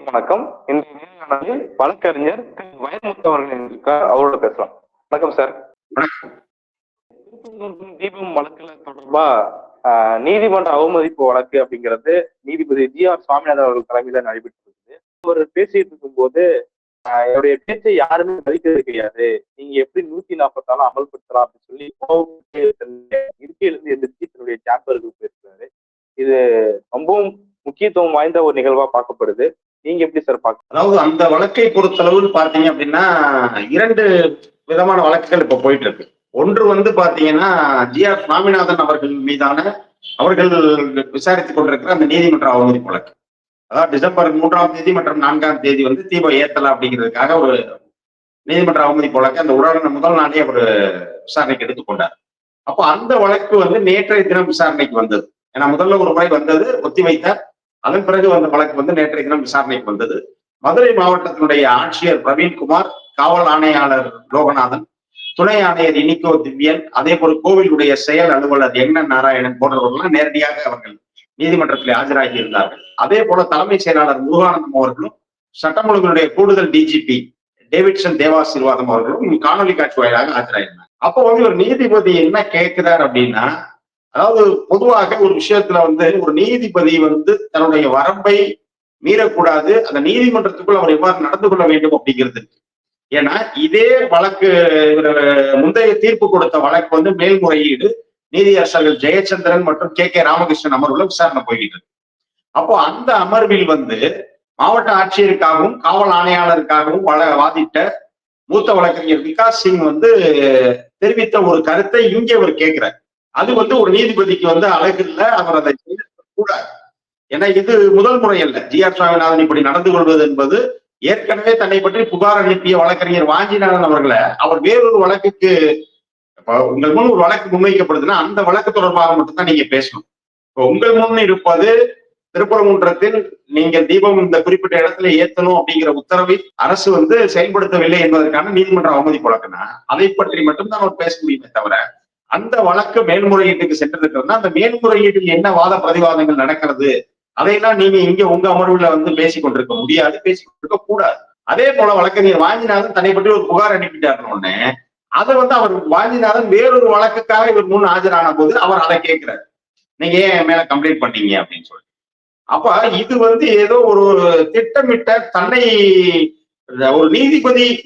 வணக்கம். இன்றைய நேர்காணலில் வழக்கறிஞர் திரு வைரமுத்து அவர்கள் இருக்கார். அவரோட பேசலாம். வணக்கம் சார். தீபம் வழக்குல தொடர்பா நீதிமன்ற அவமதிப்பு வழக்கு அப்படிங்கிறது நீதிபதி ஜி.ஆர். சுவாமிநாதன் அவர்கள் தலைமையில நடைபெற்று இருக்குது. அவர் பேசிட்டு இருக்கும் போது என்னுடைய பேச்சை யாருமே மதிக்கிறது கிடையாது, நீங்க எப்படி 144 அமல்படுத்தலாம் அப்படின்னு சொல்லி இருக்கையிலிருந்து எந்திரிச்சு தன்னுடைய சேம்பருக்கு போயிருக்காரு. இது ரொம்பவும் முக்கியத்துவம் வாய்ந்த ஒரு நிகழ்வா பார்க்கப்படுது. நீங்க எப்படி சார் பாக்க? அதாவது அந்த வழக்கை பொறுத்தளவு பாத்தீங்க அப்படின்னா 2 விதமான வழக்குகள் இப்ப போயிட்டு இருக்கு. ஒன்று வந்து பாத்தீங்கன்னா ஜி.ஆர். சுவாமிநாதன் அவர்கள் மீதான அவர்கள் விசாரித்துக் கொண்டிருக்கிற அந்த நீதிமன்ற அவமதிப்பு வழக்கு. அதாவது டிசம்பர் 3ஆம் தேதி மற்றும் 4ஆம் தேதி வந்து தீபம் ஏத்தலாம் அப்படிங்கிறதுக்காக ஒரு நீதிமன்ற அவமதிப்பு வழக்கு அந்த உடனே முதல் நாளே அவர் விசாரணைக்கு எடுத்துக்கொண்டார். அப்போ அந்த வழக்கு வந்து நேற்றைய தினம் விசாரணைக்கு வந்தது. ஏன்னா முதல்ல ஒரு முறை வந்தது, ஒத்திவைத்தார். அதன் பிறகு வந்த வழக்கு வந்து நேற்றைய தினம் விசாரணைக்கு வந்தது. மதுரை மாவட்டத்தினுடைய ஆட்சியர் பிரவீன்குமார், காவல் ஆணையாளர் லோகநாதன், துணை ஆணையர் இனிகோ திவ்யன், அதே போல கோவிலுடைய செயல் அலுவலர் என்.என். நாராயணன் போன்றவர்கள் நேரடியாக அவர்கள் நீதிமன்றத்தில் ஆஜராகி இருந்தார்கள். அதே போல தலைமைச் செயலாளர் முருகானந்தம் அவர்களும், சட்டம் ஒழுங்கினுடைய கூடுதல் டிஜிபி டேவிட்சன் தேவாசீர்வாதம் அவர்களும் காணொலி காட்சி வாயிலாக ஆஜராயிருந்தாங்க. அப்போ வந்து ஒரு நீதிபதி என்ன கேட்கிறார் அப்படின்னா, அதாவது பொதுவாக ஒரு விஷயத்துல வந்து ஒரு நீதிபதி வந்து தன்னுடைய வரம்பை மீறக்கூடாது, அந்த நீதிமன்றத்துக்குள் அவர் எவ்வாறு நடந்து கொள்ள வேண்டும் அப்படிங்கிறது இருக்கு. ஏன்னா இதே வழக்கு முந்தைய தீர்ப்பு கொடுத்த வழக்கு வந்து மேல்முறையீடு நீதியரசர்கள் ஜெயச்சந்திரன் மற்றும் கே ராமகிருஷ்ணன் அமர்வுல விசாரணை போய்கிட்டு இருக்கு. அப்போ அந்த அமர்வில் வந்து மாவட்ட ஆட்சியருக்காகவும் காவல் ஆணையாளருக்காகவும் வாதிட்ட மூத்த வழக்கறிஞர் விகாஸ் சிங் வந்து தெரிவித்த ஒரு கருத்தை இங்கே அவர் கேட்கிறார். அது வந்து ஒரு நீதிபதிக்கு வந்து அழகு இல்ல, அவர் அதை கூடாது. ஏன்னா இது முதல் முறை அல்ல. ஜி.ஆர். சுவாமிநாதன் இப்படி நடந்து கொள்வது என்பது ஏற்கனவே தன்னை பற்றி புகார் அனுப்பிய வழக்கறிஞர் வாஞ்சிநாதன் அவர்களை அவர் வேறொரு வழக்குக்கு உங்கள் முன் ஒரு வழக்கு முன்வைக்கப்படுதுன்னா அந்த வழக்கு தொடர்பாக மட்டும்தான் நீங்க பேசணும். இப்போ உங்கள் முன் இருப்பது திருப்பரங்குன்றத்தில் நீங்கள் தீபம் இந்த குறிப்பிட்ட இடத்துல ஏத்தணும் அப்படிங்கிற உத்தரவை அரசு வந்து செயல்படுத்தவில்லை என்பதற்கான நீதிமன்ற அவமதிப்பு வழக்குனா அதை பற்றி மட்டும்தான் அவர் பேச முடியுமே தவிர, அந்த வழக்கு மேல்முறையீட்டுக்கு சென்றிருக்கிறதுனா அந்த மேல்முறையீட்டில் என்ன வாத பிரதிவாதங்கள் நடக்கிறது அதையெல்லாம் நீங்க இங்க உங்க அமர்வுல வந்து பேசிக் கொண்டிருக்க முடியாது, பேசிக் கொண்டிருக்க கூடாது. அதே போல வழக்கறிஞர் வாஞ்சிநாதன் தன்னை பற்றி ஒரு புகார் அனுப்பிட்டாருன்னு அதை வந்து அவர் வாஞ்சிநாதன் வேறொரு வழக்குக்காக இவர் முன் ஆஜரான போது அவர் அதை கேட்கிறார், நீங்க ஏன் மேல கம்ப்ளைண்ட் பண்ணீங்க அப்படின்னு சொல்லி. அப்ப இது வந்து ஏதோ ஒரு திட்டமிட்ட தன்னை ஒரு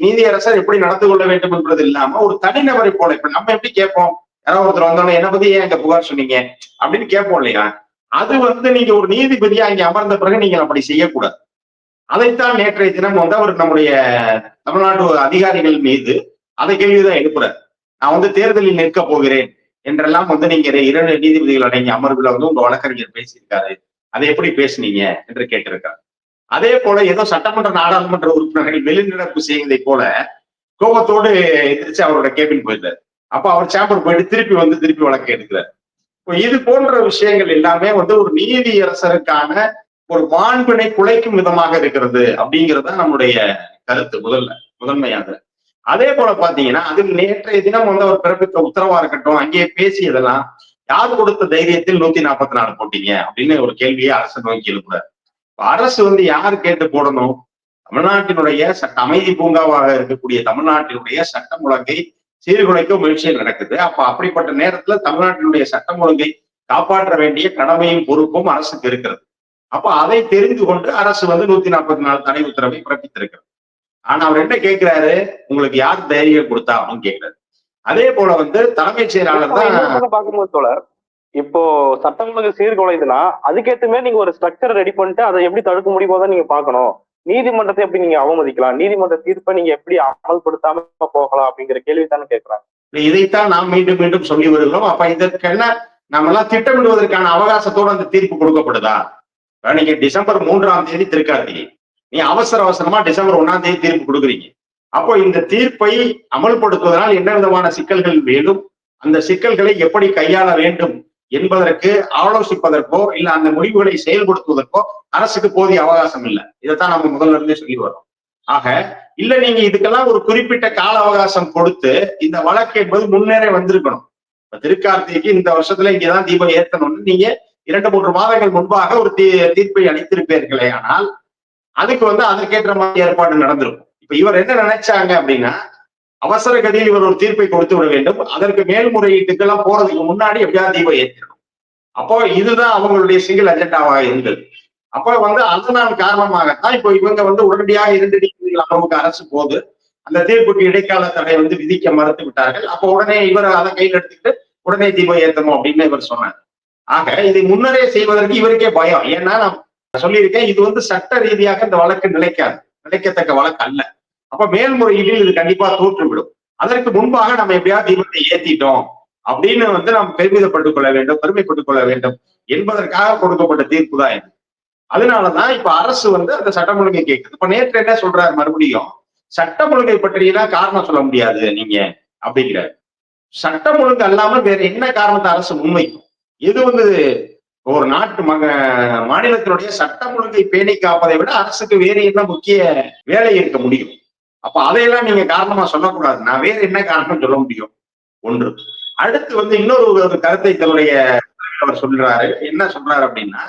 நீதியரசர் எப்படி நடந்து கொள்ள வேண்டும் என்பது இல்லாம ஒரு தனிநபரை போல, இப்ப நம்ம எப்படி கேட்போம், யாராவது ஒருத்தர் வந்தோடனே என்ன பத்தி ஏன் இங்க புகார் சொன்னீங்க அப்படின்னு கேட்போம் இல்லையா? அது வந்து நீங்க ஒரு நீதிபதியா இங்க அமர்ந்த பிறகு நீங்க அப்படி செய்யக்கூடாது. அதைத்தான் நேற்றைய தினம் வந்து அவர் நம்முடைய தமிழ்நாடு அதிகாரிகள் மீது அதை கேள்விதான் எழுப்புறார். நான் வந்து தேர்தலில் நிற்க போகிறேன் என்றெல்லாம் வந்து நீங்க 2 நீதிபதிகள் அடங்கிய அமர்வுல வந்து உங்க வழக்கறிஞர் பேசியிருக்காரு, அதை எப்படி பேசுனீங்க என்று கேட்டிருக்காரு. அதே போல ஏதோ சட்டமன்ற நாடாளுமன்ற உறுப்பினர்கள் வெளிநடப்பு செய்வதை போல கோபத்தோடு எதிர்த்து அவரோட கேபின் போயிருந்தார். அப்ப அவர் சேம்பர் போயிட்டு திருப்பி வழக்கு எடுக்கிறார். இது போன்ற விஷயங்கள் எல்லாமே வந்து ஒரு நீதியரசருக்கான ஒரு மாண்பினை குலைக்கும் விதமாக இருக்கிறது அப்படிங்கிறது நம்முடைய கருத்து முதன்மையாக. அதே போல பாத்தீங்கன்னா அதில் நேற்றைய தினம் வந்து அவர் பிறப்பித்த உத்தரவா இருக்கட்டும், அங்கே பேசியதெல்லாம் யார் கொடுத்த தைரியத்தில் 144 போட்டீங்க அப்படின்னு ஒரு கேள்வியை அரசு நோக்கி எழுப்புறாரு. அரசு வந்து யார் கேட்டு போடணும்? தமிழ்நாட்டினுடைய சட்ட அமைதி பூங்காவாக இருக்கக்கூடிய தமிழ்நாட்டினுடைய சட்டம் ஒழுங்கை சீர்குலைக்க முயற்சிகள் நடக்குது. அப்ப அப்படிப்பட்ட நேரத்துல தமிழ்நாட்டினுடைய சட்டம் ஒழுங்கை காப்பாற்ற வேண்டிய கடமையும் பொறுப்பும் அரசுக்கு இருக்கிறது. அப்ப அதை தெரிந்து கொண்டு அரசு வந்து 144 தடை உத்தரவை பிறப்பித்திருக்கிறது. ஆனா அவர் என்ன கேட்கிறாரு, உங்களுக்கு யார் தைரியம் கொடுத்தா அப்படின்னு கேட்கிறாரு. அதே போல வந்து தலைமைச் செயலாளர் தான் பார்க்கும்போது தோழர், இப்போ சட்டம் ஒழுங்கு சீர்குலைதுன்னா அதுக்கேற்றுமே நீங்க ஒரு ஸ்ட்ரக்சர் ரெடி பண்ணிட்டு அதை எப்படி தடுக்க முடியுமோ தான் நீங்க பாக்கணும். நீதிமன்றத்தை எப்படி நீங்க அவமதிக்கலாம், நீதிமன்ற தீர்ப்பை நீங்க எப்படி அமல்படுத்தாம போகலாம் அப்படிங்கிற கேள்வி தானே கேட்கிறாங்க. இதைத்தான் நாம் மீண்டும் மீண்டும் சொல்லி வருகிறோம். அப்ப இதற்கென்ன நம்ம எல்லாம் திட்டமிடுவதற்கான அவகாசத்தோடு அந்த தீர்ப்பு கொடுக்கப்படுதா? நீங்க டிசம்பர் 3ஆம் தேதி திருக்கார்த்திகை, நீ அவசரமா டிசம்பர் 1ஆம் தேதி தீர்ப்பு கொடுக்குறீங்க. அப்போ இந்த தீர்ப்பை அமல்படுத்துவதனால் என்ன விதமான சிக்கல்கள் மேலும் அந்த சிக்கல்களை எப்படி கையாள வேண்டும் என்பதற்கு ஆலோசிப்பதற்கோ இல்ல அந்த முடிவுகளை செயல்படுத்துவதற்கோ அரசுக்கு போதிய அவகாசம் இல்லை. இதைத்தான் நம்ம முதல்ல இருந்தே சொல்லி வரோம். ஆக இல்ல நீங்க இதுக்கெல்லாம் ஒரு குறிப்பிட்ட கால அவகாசம் கொடுத்து இந்த வழக்கு என்பது முன்னேறே வந்திருக்கணும். திருக்கார்த்திகைக்கு இந்த வருஷத்துல இங்கதான் தீபம் ஏத்தணும்னு நீங்க 2-3 மாதங்கள் முன்பாக ஒரு தீர்ப்பை அளித்திருப்பீர்களே. ஆனால் அதுக்கு வந்து அதற்கேற்ற மாதிரி ஏற்பாடு நடந்திருக்கும். இப்ப இவர் என்ன நினைச்சாங்க அப்படின்னா, அவசர கதியில் இவர் ஒரு தீர்ப்பை கொடுத்து விட வேண்டும். அதற்கு மேல்முறையீட்டுக்கெல்லாம் போறதுக்கு முன்னாடி எப்படியாவது தீபம் ஏற்றணும். அப்போ இதுதான் அவங்களுடைய சிங்கிள் அஜெண்டாவாக இருந்தது. அப்ப வந்து அதனால் காரணமாகத்தான் இப்போ இவங்க வந்து உடனடியாக 2 நீதிபதிகள் அமர்வுக்கு அரசு போது அந்த தீர்ப்புக்கு இடைக்கால தடை வந்து விதிக்க மறுத்து விட்டார்கள். அப்ப உடனே இவர் அதை கையில் எடுத்துக்கிட்டு உடனே தீபம் ஏற்றணும் அப்படின்னு இவர் சொன்னார். ஆக இதை முன்னரே செய்வதற்கு இவருக்கே பயம். ஏன்னா நான் சொல்லியிருக்கேன், இது வந்து சட்ட ரீதியாக இந்த வழக்கு நிலைக்காது, நிலைக்கத்தக்க வழக்கு அல்ல. அப்ப மேல்முறையீட்டில் இது கண்டிப்பா தோற்றுவிடும். அதற்கு முன்பாக நம்ம எப்படியாவது தீபத்தை ஏத்திட்டோம் அப்படின்னு வந்து நாம் பெருமிதப்பட்டுக் கொள்ள வேண்டும், பெருமைப்பட்டுக் கொள்ள வேண்டும் என்பதற்காக கொடுக்கப்பட்ட தீர்ப்பு தான் இது. அதனாலதான் இப்ப அரசு வந்து அந்த சட்டம் ஒழுங்கை கேட்குது. இப்ப நேற்று என்ன சொல்றாரு மறுபடியும், சட்டம் ஒழுங்கை பற்றியெல்லாம் காரணம் சொல்ல முடியாது நீங்க அப்படிங்கிறார். சட்டம் ஒழுங்கு அல்லாம வேற என்ன காரணத்தை அரசு முன்வைக்கும்? இது வந்து ஒரு நாட்டு மாநிலத்தினுடைய சட்டம் ஒழுங்கை பேணி காப்பதை விட அரசுக்கு வேறு என்ன முக்கிய வேலை இருக்க முடியும்? அப்ப அதையெல்லாம் நீங்க காரணமா சொல்லக்கூடாது. நான் வேற என்ன காரணம் சொல்ல முடியும்? ஒன்று. அடுத்து வந்து இன்னொரு கருத்தை தன்னுடைய அவர் சொல்றாரு. என்ன சொல்றாரு அப்படின்னா,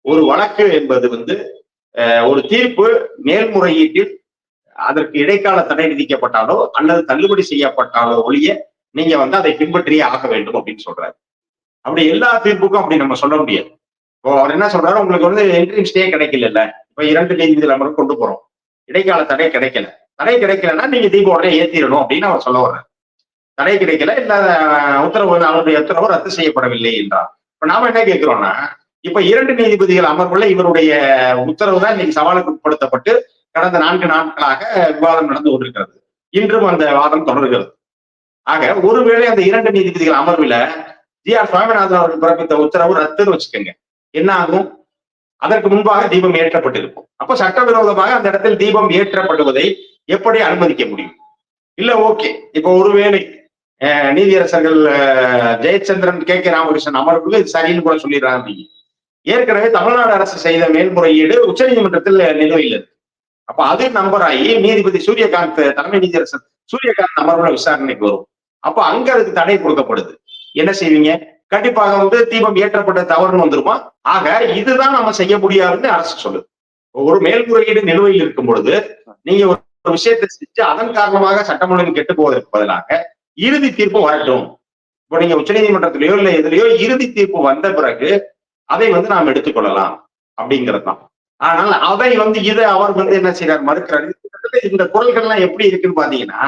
ஒரு வழக்கு என்பது வந்து ஒரு தீர்ப்பு மேல்முறையீட்டில் அதற்கு இடைக்கால தடை விதிக்கப்பட்டாலோ அல்லது தள்ளுபடி செய்யப்பட்டாலோ ஒழிய நீங்க வந்து அதை பின்பற்றியே ஆக வேண்டும் அப்படின்னு சொல்றாரு. அப்படி எல்லா தீர்ப்புக்கும் அப்படி நம்ம சொல்ல முடியாது. இப்போ அவர் என்ன சொல்றாரு, உங்களுக்கு வந்து என்ட்ரிங் ஸ்டே கிடைக்கல, இப்ப 2 நீதிபதிகள் அமர்வு கொண்டு போறோம், இடைக்கால தடை கிடைக்கல. தடை கிடைக்கலன்னா நீங்க தீபம் உடனே ஏத்திடணும் அப்படின்னு அவர் சொல்ல வர்றாரு. தடை கிடைக்கல, இல்ல உத்தரவு அவருடைய உத்தரவு ரத்து செய்யப்படவில்லை என்றார். இப்ப நாம என்ன கேட்கிறோம்னா, இப்ப 2 நீதிபதிகள் அமர்வுல இவருடைய உத்தரவு தான் இன்னைக்கு சவாலுக்கு உட்படுத்தப்பட்டு கடந்த 4 நாட்களாக விவாதம் நடந்து கொண்டிருக்கிறது. இன்றும் அந்த வாதம் தொடர்கிறது. ஆக ஒருவேளை அந்த 2 நீதிபதிகள் அமர்வுல ஜி.ஆர். சுவாமிநாதன் அவர்கள் பிறப்பித்த உத்தரவு ரத்துன்னு வச்சுக்கோங்க, என்ன ஆகும்? அதற்கு முன்பாக தீபம் ஏற்றப்பட்டிருக்கும். அப்ப சட்டவிரோதமாக அந்த இடத்தில் தீபம் ஏற்றப்படுவதை எப்படி அனுமதிக்க முடியும்? இல்ல ஓகே, இப்ப ஒருவேளை நீதியரசர்கள் ஜெயச்சந்திரன், கே ராமகிருஷ்ணன் அமர்வுக்கு இது சரின்னு கூட சொல்லிடுறாங்க. ஏற்கனவே தமிழ்நாடு அரசு செய்த மேல்முறையீடு உச்சநீதிமன்றத்தில் நிலுவையில் இருக்கு. அப்ப அது நம்பர் ஆகி நீதிபதி சூரியகாந்த், தலைமை நீதியரசர் சூரியகாந்த் அமர்வுல விசாரணைக்கு வரும். அப்ப அங்க அதுக்கு தடை கொடுக்கப்படுது. என்ன செய்வீங்க? கண்டிப்பாக வந்து தீபம் ஏற்றப்பட்ட தவறுன்னு வந்துருமா? ஆக இதுதான் நம்ம செய்ய முடியாதுன்னு அரசு சொல்லுது. ஒரு மேல்முறையீடு நிலுவையில் இருக்கும் பொழுது நீங்க ஒரு விஷயத்தை செஞ்சு அதன் காரணமாக சட்டம் ஒழுங்கு கெட்டு போவதற்கு பதிலாக இறுதி தீர்ப்பு வரட்டும். இப்போ நீங்க உச்சநீதிமன்றத்திலேயோ இல்ல எதுலயோ இறுதி தீர்ப்பு வந்த பிறகு அதை வந்து நாம் எடுத்துக்கொள்ளலாம் அப்படிங்கிறது தான். ஆனால் அதை வந்து இதை அவர் வந்து என்ன செய்யறார், மறுக்கிறார். இந்த குரல்கள்லாம் எப்படி இருக்குன்னு பாத்தீங்கன்னா,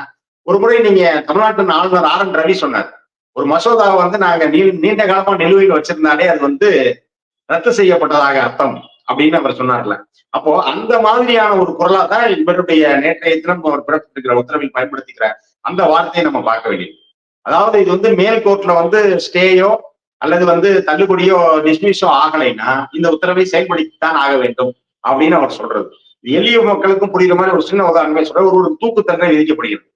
ஒரு முறை நீங்க தமிழ்நாட்டின் ஆளுநர் ஆர்.என். ரவி சொன்னார், ஒரு மசோதாவை வந்து நாங்க நீண்ட காலமா நிலுவையில் வச்சிருந்தாலே அது வந்து ரத்து செய்யப்பட்டதாக அர்த்தம் அப்படின்னு அவர் சொன்னார்ல. அப்போ அந்த மாதிரியான ஒரு குரலா தான் இவருடைய நேற்றைய தினம் அவர் பிறப்பித்திருக்கிற உத்தரவில் பயன்படுத்திக்கிற அந்த வார்த்தையை நம்ம பார்க்க வேண்டியது. அதாவது இது வந்து மேல் கோர்ட்ல வந்து ஸ்டேயோ அல்லது வந்து தள்ளுபடியோ டிஸ்மிஸோ ஆகலைன்னா இந்த உத்தரவை செயல்படுத்தித்தான் ஆக வேண்டும் அப்படின்னு அவர் சொல்றது. எளிய மக்களுக்கும் புரியுற மாதிரி ஒரு சின்ன உதாரணமே சொல்ற, ஒரு தூக்கு தண்டனை விதிக்கப்படுகிறது.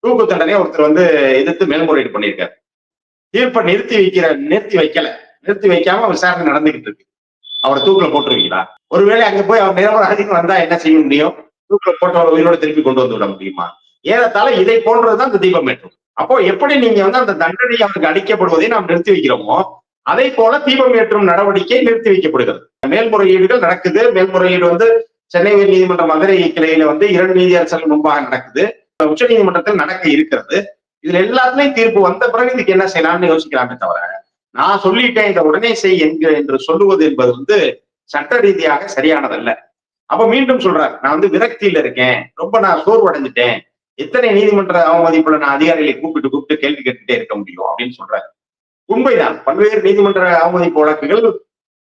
தூக்கு தண்டனை ஒருத்தர் வந்து எதிர்த்து மேல்முறையீடு பண்ணியிருக்காரு. தீர்ப்பை நிறுத்தி வைக்காம விசாரணை நடந்துகிட்டு இருக்கு. அவரை தூக்குல போட்டுருவீங்களா? ஒருவேளை அங்க போய் அவர் நிரபராதின்னு வந்தா என்ன செய்ய முடியும்? தூக்குல போட்டு அவர் உயிரோட திருப்பி கொண்டு வந்து விட முடியுமா? ஏறத்தாழ இதை போன்றதுதான் இந்த தீபம் ஏற்றும். அப்போ எப்படி நீங்க வந்து அந்த தண்டனை அவருக்கு அளிக்கப்படுவதை நாம் நிறுத்தி வைக்கிறோமோ அதை போல தீபம் ஏற்றும் நடவடிக்கை நிறுத்தி வைக்கப்படுகிறது. மேல்முறையீடுகள் நடக்குது. மேல்முறையீடு வந்து சென்னை உயர் நீதிமன்ற மதுரை கிளையில வந்து 2 நீதியரசர்கள் முன்பாக நடக்குது. உச்ச நீதிமன்றத்தில் நடக்க இருக்கிறது. இதுல எல்லாத்துலயும் தீர்ப்பு வந்த பிறகு இதுக்கு என்ன செய்யலாம்னு யோசிக்கலாமே தவிர, நான் சொல்லிட்டேன் இதை உடனே செய் என்று சொல்லுவது என்பது வந்து சட்ட ரீதியாக சரியானதல்ல. அப்ப மீண்டும் சொல்றாரு, நான் வந்து விரக்தியில இருக்கேன், ரொம்ப நான் சோர்வடைஞ்சிட்டேன், எத்தனை நீதிமன்ற அவமதிப்புல நான் அதிகாரிகளை கூப்பிட்டு கேள்வி கேட்டுட்டே இருக்க முடியும் அப்படின்னு சொல்றாரு. உண்மைதான், பல்வேறு நீதிமன்ற அவமதிப்பு வழக்குகள்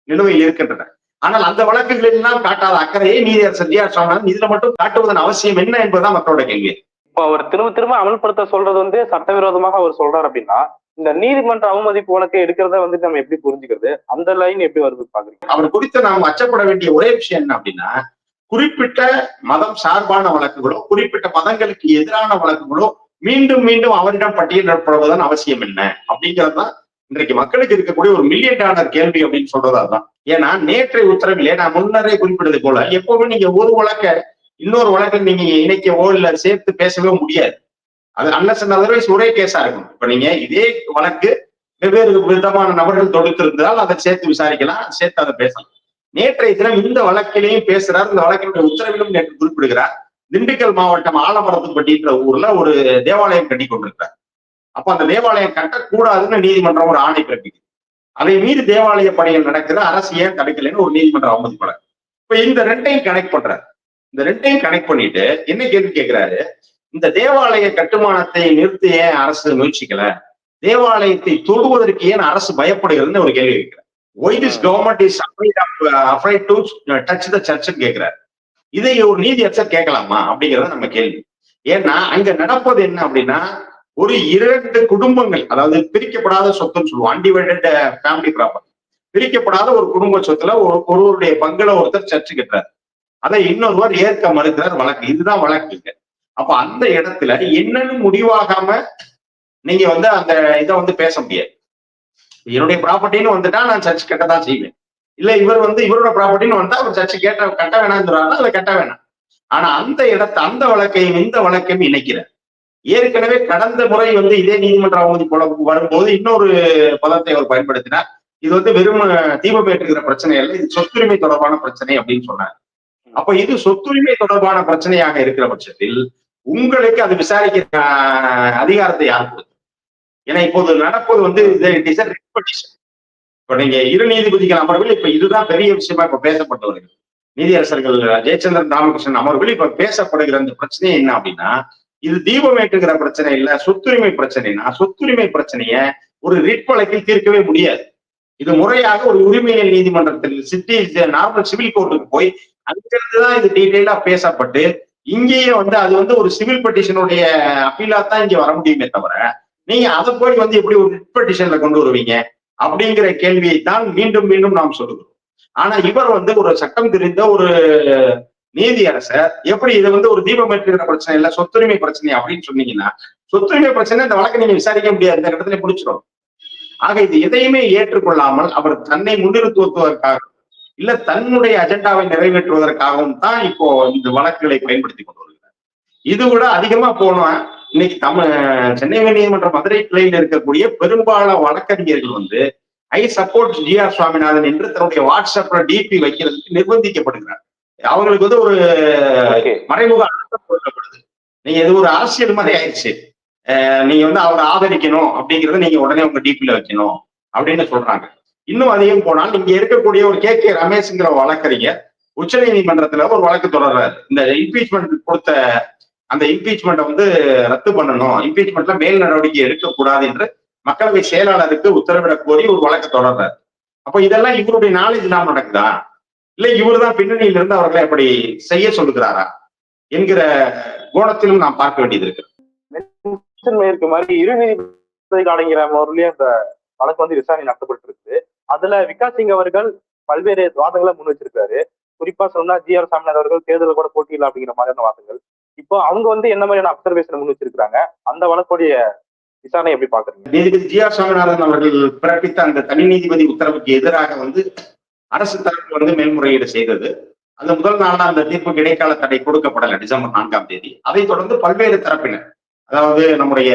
நிலுவையில் இருக்கின்றன. ஆனால் அந்த வழக்குகளில் எல்லாம் காட்டாத அக்கறையை நீதியரசர் ஜி.ஆர். சுவாமிநாதன் இதுல மட்டும் காட்டுவதன் அவசியம் என்ன என்பதுதான் மக்களோட கேள்வி. இப்போ அவர் திரும்ப அமல்படுத்த சொல்றது வந்து சட்டவிரோதமாக அவர் சொல்றாரு அப்படின்னா, இந்த நீதிமன்ற அவமதிப்பு வழக்கை எடுக்கிறத வந்து நம்ம எப்படி புரிஞ்சுக்கிறது? அந்த லைன் எப்படி வருது பாக்குறீங்க? அவர் குறித்து நாம் அச்சப்பட வேண்டிய ஒரே விஷயம் என்ன அப்படின்னா, குறிப்பிட்ட மதம் சார்பான வழக்குகளோ குறிப்பிட்ட மதங்களுக்கு எதிரான வழக்குகளோ மீண்டும் மீண்டும் அவரிடம் பட்டியலிடப்படுவதன் அவசியம் என்ன அப்படிங்கிறதுதான் இன்றைக்கு மக்களுக்கு இருக்கக்கூடிய ஒரு $1 மில்லியன் கேள்வி அப்படின்னு சொல்றதுதான். ஏன்னா நேற்றைய உத்தரவிலே நான் முன்னரே குறிப்பிட்டது போல எப்பவுமே நீங்க ஒரு வழக்க இன்னொரு வழக்கில் நீங்க இணைக்கவோ இல்ல சேர்த்து பேசவே முடியாது. அது அன்லஸ் அண்ட் அதர்வைஸ் ஒரே கேஸா இருக்கும். இப்ப நீங்க இதே வழக்கு வெவ்வேறு விதமான நபர்கள் தொடுத்திருந்தால் அதை சேர்த்து விசாரிக்கலாம், சேர்த்து அதை பேசலாம். நேற்றைய தினம் இந்த வழக்கிலையும் பேசுறார். இந்த வழக்கினுடைய உத்தரவிலும் நேற்று குறிப்பிடுகிறார். திண்டுக்கல் மாவட்டம் ஆலமரத்துப்பட்டின்ற ஊர்ல ஒரு தேவாலயம் கட்டி கொண்டிருக்கிறார். அப்ப அந்த தேவாலயம் கட்டக்கூடாதுன்னு நீதிமன்றம் ஒரு ஆணை பிறப்பிக்குது. அதை மீறி தேவாலய பணிகள் நடக்குது, அரசு ஏன் தடுக்கலைன்னு ஒரு நீதிமன்ற அவமதிப்பு வழக்கு. இப்ப இந்த ரெண்டையும் கனெக்ட் பண்றாரு. இந்த ரெண்டையும் கனெக்ட் பண்ணிட்டு என்ன கேள்வி கேட்கிறாரு, இந்த தேவாலய கட்டுமானத்தை நிறுத்த ஏன் அரசு முயற்சிக்கல, தேவாலயத்தை தொடுவதற்கு ஏன் அரசு பயப்படுகிறதுன்னு ஒரு கேள்வி கேட்கிறார். Why this government is afraid to touch the church ன்னு கேட்கிறார். இதை ஒரு நீதியரசர் கேட்கலாமா அப்படிங்கிறத நம்ம கேள்வி. ஏன்னா அங்க நடப்பது என்ன அப்படின்னா, ஒரு 2 குடும்பங்கள், அதாவது பிரிக்கப்படாத சொத்துன்னு சொல்லுவோம், அன்டிவைடட் ஃபேமிலி ப்ராப்பர்ட்டி, பிரிக்கப்படாத ஒரு குடும்ப சொத்துல ஒருவருடைய பங்குல ஒருத்தர் சர்ச்சு கட்டுறாரு. அதை இன்னொருவர் ஏற்க மறுக்கிறார். வழக்கு இதுதான் வழக்கு. அப்ப அந்த இடத்துல என்னன்னு முடிவாகாம நீங்க அந்த இதை பேச முடியாது. என்னுடைய ப்ராப்பர்ட்டின்னு வந்துட்டா நான் சர்ச் கட்டதான் செய்வேன். இல்ல இவர் இவரோட ப்ராப்பர்ட்டின்னு வந்தா அவர் சர்ச் கட்ட வேணாம்னு அதை கட்ட வேணாம். ஆனா அந்த வழக்கையும் இந்த வழக்கையும் இணைக்கிறார். ஏற்கனவே கடந்த முறை இதே நீதிமன்ற அவமதிப்பு வரும்போது இன்னொரு பதத்தை அவர் பயன்படுத்தினார். இது வெறும் தீபம் ஏற்றுகிற பிரச்சனை அல்ல, இது சொத்துரிமை தொடர்பான பிரச்சனை அப்படின்னு சொன்னார். அப்ப இது சொத்துரிமை தொடர்பான பிரச்சனையாக இருக்கிற பட்சத்தில் உங்களுக்கு அது விசாரிக்கிற அதிகாரத்தை யார் கொடுத்து? ஏன்னா இப்போது நடப்பது இப்ப நீங்க இரு நீதிபதிகள் அமர்வில் இப்ப இதுதான் பெரிய விஷயமா இப்ப பேசப்பட்டு வருகிறது. நீதியரசர்கள் ஜெயச்சந்திரன், ராமகிருஷ்ணன் அமர்வில் இப்ப பேசப்படுகிற அந்த பிரச்சனை என்ன அப்படின்னா, இது தீபம் ஏற்றுகிற பிரச்சனை இல்ல, சொத்துரிமை பிரச்சனைனா சொத்துரிமை பிரச்சனைய ஒரு ரிட் வழக்கில் தீர்க்கவே முடியாது. இது முறையாக ஒரு உரிமையியல் நீதிமன்றத்தில் நார்மல் சிவில் கோர்ட்டுக்கு போய் அங்கிருந்துதான் இது டீட்டெயிலா பேசப்பட்டு இங்கேயே அது ஒரு சிவில் பெட்டிஷனுடைய அப்பீலா தான் இங்க வர முடியுமே தவிர, நீங்க அதை போய் எப்படி ஒரு ரிட் பெட்டிஷன்ல கொண்டு வருவீங்க அப்படிங்கிற கேள்வியை தான் மீண்டும் மீண்டும் நாம் சொல்லுகிறோம். ஆனா இவர் ஒரு சட்டம் தெரிந்த ஒரு நீதியரசர் எப்படி இது ஒரு தீபம் ஏற்றுகிற பிரச்சனை இல்ல, சொத்துரிமை பிரச்சனை அப்படின்னு சொன்னீங்கன்னா, சொத்துரிமை பிரச்சனை இந்த வழக்கை நீங்க விசாரிக்க முடியாது, இந்த இடத்துல பிடிச்சிடும். ஆக இது எதையுமே ஏற்றுக்கொள்ளாமல் அவர் தன்னை முன்னிறுத்துவதற்காக இல்ல தன்னுடைய அஜெண்டாவை நிறைவேற்றுவதற்காகவும் தான் இப்போ இந்த வழக்குகளை பயன்படுத்தி கொண்டு வருகிறார். இது விட அதிகமா போனா இன்னைக்கு சென்னை உயர்நீதிமன்ற மதுரை கிளையில் இருக்கக்கூடிய பெரும்பாலான வழக்கறிஞர்கள் ஐ சப்போர்ட் ஜி.ஆர். சுவாமிநாதன் என்று தன்னுடைய வாட்ஸ்அப்ல டிபி வைக்கிறதுக்கு நிர்பந்திக்கப்படுகிறார். அவங்களுக்கு ஒரு மறைமுக அழுத்தம் கொடுக்கப்படுது. நீங்க இது ஒரு அரசியல் மாதிரி ஆயிடுச்சு, நீங்க அவரை ஆதரிக்கணும் அப்படிங்கறத நீங்க உடனே உங்க டிபில வைக்கணும் அப்படின்னு சொல்றாங்க. இன்னும் அதிகம் போனால் இங்க இருக்கக்கூடிய ஒரு கே ரமேஷ்ங்கிற வழக்கறிஞர் உச்ச நீதிமன்றத்துல ஒரு வழக்கு தொடர்றாரு. இந்த இம்பீச்மெண்ட் கொடுத்த அந்த இம்பீச்மெண்ட்டை ரத்து பண்ணணும், இம்பீச்மெண்ட்ல மேல் நடவடிக்கை எடுக்கக்கூடாது என்று மக்களவை செயலாளருக்கு உத்தரவிட கோரி ஒரு வழக்கு தொடர்றாரு. அப்ப இதெல்லாம் இவருடைய நாலேஜ் இல்லாம நடக்குதா, இல்ல இவரு தான் பின்னணியில இருந்து அவர்களை அப்படி செய்ய சொல்லுகிறாரா என்கிற கோணத்திலும் நாம் பார்க்க வேண்டியது இருக்கு. மாதிரி இரு நீதிபதிகள் அடங்கிற முறையிலேயே அந்த வழக்கு விசாரணை நடத்தப்பட்டு இருக்குது. அதுல விகாஸ் சிங் அவர்கள் பல்வேறு வாதங்களை முன் வச்சிருக்காரு. குறிப்பா சொன்னா ஜி.ஆர். சாமிநாதன் அவர்கள் தேர்தலில் கூட போட்டியில்லை அப்படிங்கிற மாதிரியான வாதங்கள். இப்போ அவங்க என்ன மாதிரியான அப்சர்வேஷன் முன் வச்சிருக்காங்க, அந்த வழக்குடைய விசாரணை எப்படி பாக்குறீங்க? நீதிபதி ஜி.ஆர். சாமிநாதன் அவர்கள் பிறப்பித்த அந்த தனி நீதிபதி உத்தரவுக்கு எதிராக அரசு தரப்பு மேல்முறையீடு செய்தது. அந்த முதல் நாள் அந்த தீர்ப்புக்கு இடைக்கால தடை கொடுக்கப்படல, டிசம்பர் 4ஆம் தேதி. அதைத் தொடர்ந்து பல்வேறு தரப்பினர், அதாவது நம்முடைய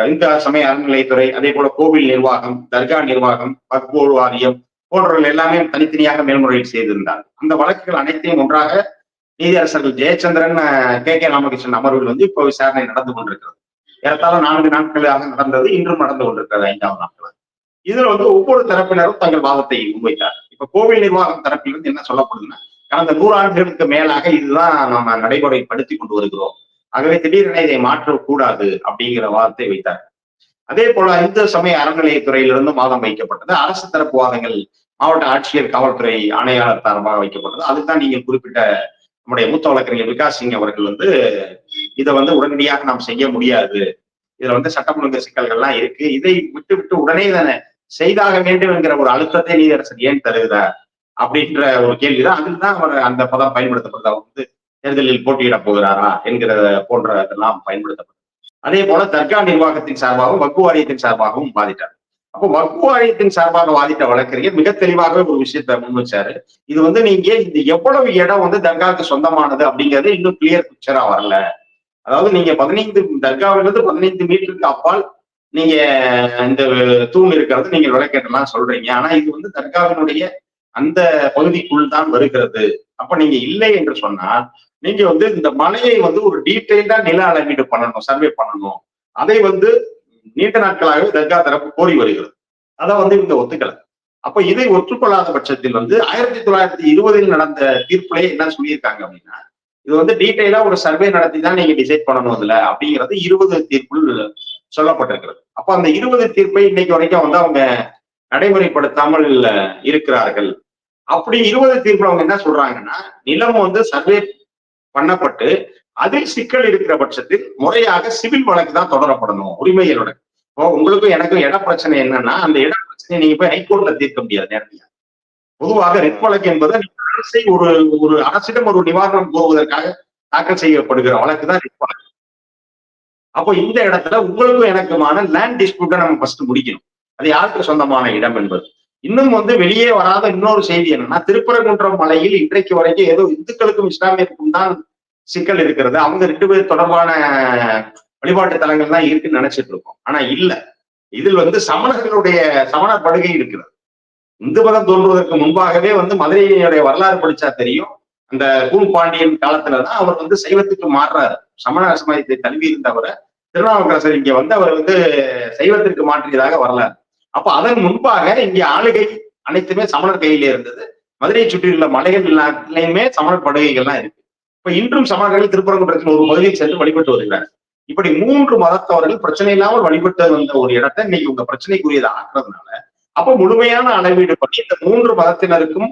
இந்து சமய அறநிலையத்துறை, அதே போல கோவில் நிர்வாகம், தர்கா நிர்வாகம், வக்ஃப் போர்டு வாரியம் போன்றவர்கள் எல்லாமே தனித்தனியாக மேல்முறையீடு செய்திருந்தார். அந்த வழக்குகள் அனைத்தையும் ஒன்றாக நீதியரசர்கள் ஜெயச்சந்திரன், கே ராமகிருஷ்ணன் அமர்வில் இப்போ விசாரணை நடந்து கொண்டிருக்கிறது. ஏறத்தாழ 4 நாட்களாக நடந்தது, இன்றும் நடந்து கொண்டிருக்கிறது 5ஆவது நாட்கள். இதுல ஒவ்வொரு தரப்பினரும் தங்கள் வாதத்தை முன்வைத்தார். இப்ப கோவில் நிர்வாகம் தரப்பிலிருந்து என்ன சொல்லப்படுதுன்னா, கடந்த 100 ஆண்டுகளுக்கு மேலாக இதுதான் நம்ம நடைமுறைப்படுத்தி கொண்டு வருகிறோம், ஆகவே திடீரென இதை மாற்றக்கூடாது அப்படிங்கிற வாதத்தை வைத்தார். அதே போல இந்து சமய அறநிலையத்துறையிலிருந்து வாதம் வைக்கப்பட்டது. அரசு தரப்பு வாதங்கள் மாவட்ட ஆட்சியர், காவல்துறை ஆணையாளர் சார்பாக வைக்கப்பட்டது. அதுதான் நீங்கள் குறிப்பிட்ட நம்முடைய மூத்த வழக்கறிஞர் விகாஸ் சிங் அவர்கள் இதை உடனடியாக நாம் செய்ய முடியாது, இதுல சட்டம் ஒழுங்கு சிக்கல்கள்லாம் இருக்கு, இதை விட்டு உடனே தானே செய்தாக வேண்டும் என்கிற ஒரு அழுத்தத்தை நீதியரசர் ஏன் தருகிறார் அப்படின்ற ஒரு கேள்விதான். அதில் தான் அவர் அந்த பதம் பயன்படுத்தப்படுது. அவர் தேர்தலில் போட்டியிட போகிறாரா என்கிற போன்ற இதெல்லாம் பயன்படுத்தப்பட்டது. அதே போல தர்கா நிர்வாகத்தின் சார்பாகவும் வக்ஃப் வாரியத்தின் சார்பாகவும் வாதிட்டார். அப்போ வக்ஃப் வாரியத்தின் சார்பாக வாதிட்ட வழக்கறிஞர் மிக தெளிவாகவே ஒரு விஷயத்தை முன் வச்சாரு. இது நீங்க இந்த எவ்வளவு இடம் தர்காவுக்கு சொந்தமானது அப்படிங்கிறது இன்னும் கிளியர் பிக்சரா வரல. அதாவது நீங்க 15 தர்காவிலிருந்து 15 மீட்டருக்கு அப்பால் நீங்க இந்த தூண் இருக்கிறது நீங்க விளக்கேற்றலாம் சொல்றீங்க. ஆனா இது தர்காவினுடைய அந்த பகுதிக்குள் தான் வருகிறது. அப்ப நீங்க இல்லை என்று சொன்னால் நீங்க வந்து இந்த மலையை வந்து ஒரு டீட்டெயில்டா நில அளவீடு பண்ணணும், சர்வே பண்ணணும். அதை வந்து நீண்ட நாட்களாகவே தர்கா தரப்பு கோரி வருகிறது. அதை வந்து இவங்க ஒத்துக்கல. அப்ப இதை ஒற்றுக்கொள்ளாத பட்சத்தில் வந்து 1920 நடந்த தீர்ப்புலயே என்ன சொல்லியிருக்காங்க அப்படின்னா, இது வந்து டீட்டெயிலா ஒரு சர்வே நடத்தி தான் நீங்க டிசைட் பண்ணணும் இதுல அப்படிங்கிறது 20 தீர்ப்புள் சொல்லப்பட்டிருக்கிறது. அப்ப அந்த 20 தீர்ப்பை இன்னைக்கு வரைக்கும் வந்து அவங்க நடைமுறைப்படுத்தாமல் இருக்கிறார்கள். அப்படி 20 தீர்ப்புல அவங்க என்ன சொல்றாங்கன்னா, நிலம் வந்து சர்வே பண்ணப்பட்டு அதில் சிக்கல் இருக்கிற பட்சத்தில் முறையாக சிவில் வழக்கு தான் தொடரப்படணும், உரிமைகளோட. இப்போ உங்களுக்கும் எனக்கும் இட பிரச்சனை என்னன்னா, அந்த இட பிரச்சனையை நீங்க போய் ஹைகோர்ட்ல தீர்க்க முடியாது நேரடியா. பொதுவாக ரிட் வழக்கு என்பது அரசை ஒரு ஒரு அரசிடம் ஒரு நிவாரணம் கோருவதற்காக தாக்கல் செய்யப்படுகிற வழக்கு தான் ரிட் வழக்கு. அப்போ இந்த இடத்துல உங்களுக்கும் எனக்குமான லேண்ட் டிஸ்பியூட்டை நம்ம ஃபர்ஸ்ட் முடிக்கணும். அது யாருக்கு சொந்தமான இடம் என்பது. இன்னும் வந்து வெளியே வராத இன்னொரு செய்தி என்னன்னா, திருப்பரங்குன்றம் மலையில் இன்றைக்கு வரைக்கும் ஏதோ இந்துக்களுக்கும் இஸ்லாமியருக்கும் தான் சிக்கல் இருக்கிறது. அவங்க 2 பேர் தொடர்பான வழிபாட்டு தலங்கள் தான் இருக்குன்னு நினைச்சிட்டு இருக்கோம். ஆனா இல்ல. இதில் வந்து சமணர் படுகை இருக்கிறது. இந்து மதம் தோன்றுவதற்கு முன்பாகவே வந்து மதுரையுடைய வரலாறு படிச்சா தெரியும். அந்த கூன் பாண்டியன் காலத்துலதான் அவர் வந்து சைவத்துக்கு மாறுறாரு. சமண சமயத்தை தழுவி இருந்தவரை திருநாவுக்கரசர் இங்க வந்து அவர் வந்து சைவத்திற்கு மாற்றியதாக வரலாறு. அப்ப அதன் முன்பாக இங்கே ஆளுகை அனைத்துமே சமணர் கையிலே இருந்தது. மதுரையை சுற்றியுள்ள மலைகள் எல்லாத்துலயுமே சமணர் படுகைகள்லாம் இருக்கு. இப்ப இன்றும் சமணர்கள் திருப்பரங்குன்றத்தில் ஒரு பகுதியை சென்று வழிபட்டு வருகிறார். இப்படி 3 மதத்தவர்கள் பிரச்சனை இல்லாமல் வழிபட்டு வந்த ஒரு இடத்தை இன்னைக்கு உங்க பிரச்சனைக்குரியதை ஆக்குறதுனால, அப்ப முழுமையான அளவீடு பண்ணி இந்த 3 மதத்தினருக்கும்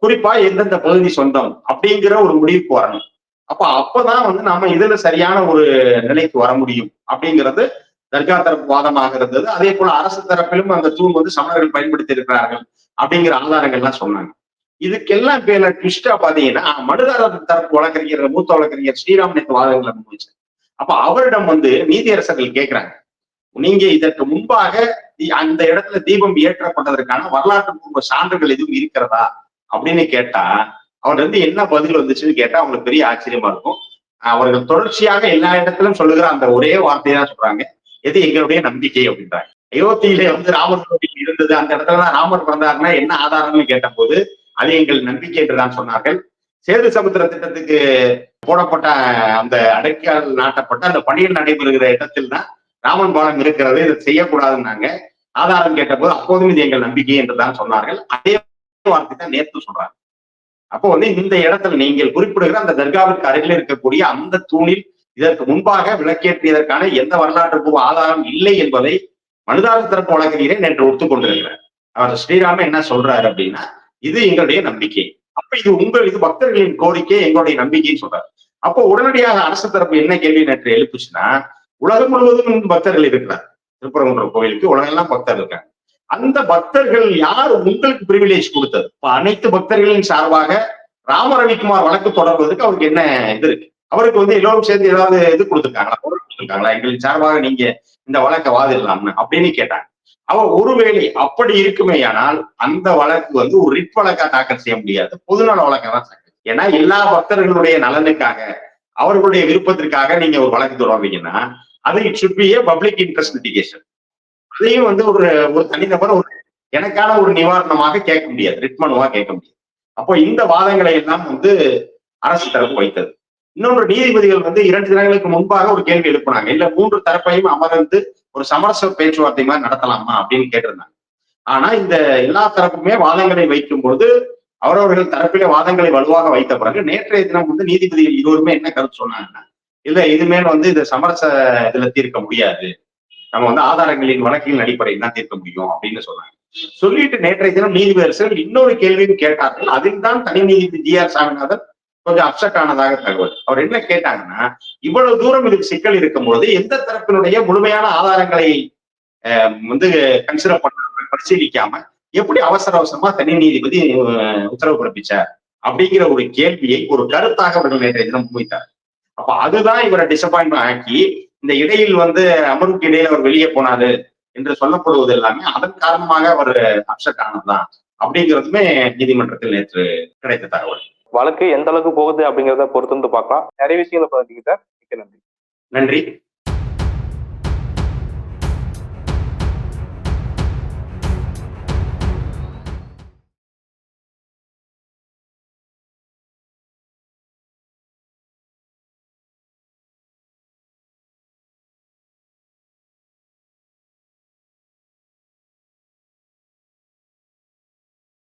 குறிப்பா எந்தெந்த பகுதி சொந்தம் அப்படிங்கிற ஒரு முடிவுக்கு வரணும். அப்பதான் வந்து நாம இதுல சரியான ஒரு நிலைக்கு வர முடியும் அப்படிங்கிறது தர்கா தரப்பு வாதமாக இருந்தது. அதே போல அரசு தரப்பிலும் அந்த தூண் வந்து சமணர்கள் பயன்படுத்தி இருக்கிறார்கள் அப்படிங்கிற ஆதாரங்கள்லாம் சொன்னாங்க. இதுக்கெல்லாம் பேர்ல ட்விஸ்டா பாத்தீங்கன்னா, மனுதாரர் தரப்பு வழக்கறிஞர் மூத்த வழக்கறிஞர் ஸ்ரீராம் நேற்று வாதங்களை முன்வைச்சார். அப்ப அவரிடம் வந்து நீதியரசர்கள் கேட்கிறாங்க, நீங்க இதற்கு முன்பாக அந்த இடத்துல தீபம் ஏற்றப்பட்டதற்கான வரலாற்று பூர்வ சான்றுகள் எதுவும் இருக்கிறதா அப்படின்னு கேட்டா, அவர் வந்து என்ன பதில் வந்துச்சுன்னு கேட்டா அவங்களுக்கு பெரிய ஆச்சரியமா இருக்கும். அவர்கள் தொடர்ச்சியாக எல்லா இடத்திலும் சொல்லுகிற அந்த ஒரே வார்த்தையை தான் சொல்றாங்க, எது எங்களுடைய நம்பிக்கை அப்படின்றாங்க. அயோத்தியிலே வந்து ராமர் கோவில் இருந்தது, அந்த இடத்துலதான் ராமர் பிறந்தாருன்னா என்ன ஆதாரம்னு கேட்ட போது அது எங்கள் நம்பிக்கை என்றுதான் சொன்னார்கள். சேது சமுத்திர திட்டத்துக்கு போடப்பட்ட அந்த அடைக்கால் நாட்டப்பட்ட அந்த பணிகள் நடைபெறுகிற இடத்தில் தான் ராமன் பாலம் இருக்கிறது, இதை செய்யக்கூடாதுன்னாங்க. ஆதாரம் கேட்ட போது அப்போதும் இது எங்கள் நம்பிக்கை என்றுதான் சொன்னார்கள். அதே வார்த்தை தான் நேற்று சொல்றாங்க. அப்போ வந்து இந்த இடத்துல நீங்கள் குறிப்பிடுகிற அந்த தர்காவிற்கு அருகில் இருக்கக்கூடிய அந்த தூணில் இதற்கு முன்பாக விளக்கேற்றியதற்கான எந்த வரலாற்றுக்கும் ஆதாரம் இல்லை என்பதை மனுதாரர் தரப்பு வழக்கறிஞரே நேற்று ஒத்துக்கொண்டிருக்கிறார். அவர் ஸ்ரீராம என்ன சொல்றாரு அப்படின்னா, இது எங்களுடைய நம்பிக்கை. அப்ப இது பக்தர்களின் கோரிக்கை, எங்களுடைய நம்பிக்கைன்னு சொல்றாரு. அப்போ உடனடியாக அரசு தரப்பு என்ன கேள்வி நேற்று எழுப்புச்சுன்னா, உலகம் முழுவதும் பக்தர்கள் இருக்கிறார். திருப்பரங்குன்றம் கோயிலுக்கு உலகெல்லாம் பக்தர் இருக்காங்க. அந்த பக்தர்கள் யார் உங்களுக்கு பிரிவிலேஜ் கொடுத்தது? இப்ப அனைத்து பக்தர்களின் சார்பாக ராம ரவிக்குமார் வழக்கு தொடர்வதற்கு அவருக்கு என்ன இது இருக்கு? அவருக்கு வந்து எல்லோரும் சேர்ந்து ஏதாவது இது கொடுத்துருக்காங்களா, பொருள் கொடுத்துருக்காங்களா, எங்களின் சார்பாக நீங்க இந்த வழக்கை வாதிடலாம்னு அப்படின்னு கேட்டாங்க. ஒருவேளை அப்படி இருக்குமேயானால் அந்த வழக்கு வந்து ஒரு ரிட் வழக்கா தாக்கல் செய்ய முடியாது, பொதுநல வழக்கா தான் தாக்கல். ஏன்னா எல்லா பக்தர்களுடைய நலனுக்காக அவர்களுடைய விருப்பத்திற்காக நீங்க ஒரு வழக்கு தொடர்றீங்கன்னா அது it should B A public interest litigation. அதையும் வந்து ஒரு தனிநபர் ஒரு எனக்கான ஒரு நிவாரணமாக கேட்க முடியாது, ரிட்மனுவா கேட்க முடியாது. அப்போ இந்த வாதங்களை எல்லாம் வந்து அரசு தரப்பு வைத்தது. இன்னொன்று, நீதிபதிகள் வந்து 2 தினங்களுக்கு முன்பாக ஒரு கேள்வி எழுப்பினாங்க, இல்ல 3 தரப்பையும் அமர்ந்து ஒரு சமரச பேச்சுவார்த்தை மாதிரி நடத்தலாமா அப்படின்னு கேட்டிருந்தாங்க. ஆனா இந்த எல்லா தரப்புமே வாதங்களை வைக்கும் போது அவரவர்கள் தரப்பிலே வாதங்களை வலுவாக வைத்த பிறகு நேற்றைய தினம் வந்து நீதிபதிகள் இருவருமே என்ன கருத்து சொன்னாங்கன்னா, இல்ல இதுமேல் வந்து இந்த சமரச இதுல தீர்க்க முடியாது, நம்ம வந்து ஆதாரங்களின் வழக்கின் அடிப்படையில் தான் தீர்க்க முடியும் அப்படின்னு சொன்னாங்க. சொல்லிட்டு நேற்றைய தினம் நீதிபதிகள் இன்னொரு கேள்வியும் கேட்டார்கள். அதில் தான் தனி நீதிபதி ஜி.ஆர். சாமிநாதன் கொஞ்சம் அப்செட் ஆனதாக தகவல். அவர் என்ன கேட்டாங்கன்னா, இவ்வளவு தூரம் இதுக்கு சிக்கல் இருக்கும்போது எந்த தரப்பினுடைய முழுமையான ஆதாரங்களை வந்து கன்சிடர் பண்ணாம பரிசீலிக்காம எப்படி அவசரமா தனி நீதிபதி உத்தரவு பிறப்பிச்சார் அப்படிங்கிற ஒரு கேள்வியை ஒரு கருத்தாக அவர்கள் நேற்றைய தினம் முன்வைத்தார். அப்ப அதுதான் இவரை டிசப்பாயின்மெண்ட் ஆக்கி இந்த இடையில் வந்து அமர்வுக்கு இடையில அவர் வெளியே போனாரு என்று சொல்லப்படுவது எல்லாமே அதன் காரணமாக அவர் அப்செட் ஆனதுதான் அப்படிங்கிறதுமே நீதிமன்றத்தில் நேற்று கிடைத்த தகவல். வழக்கு எந்த அளவுக்கு போகுது அப்படிங்கிறத பொறுத்து வந்து பார்க்கலாம். நிறைய விஷயங்களை பகிர்ந்துக்கிட்டார். மிக்க நன்றி. நன்றி.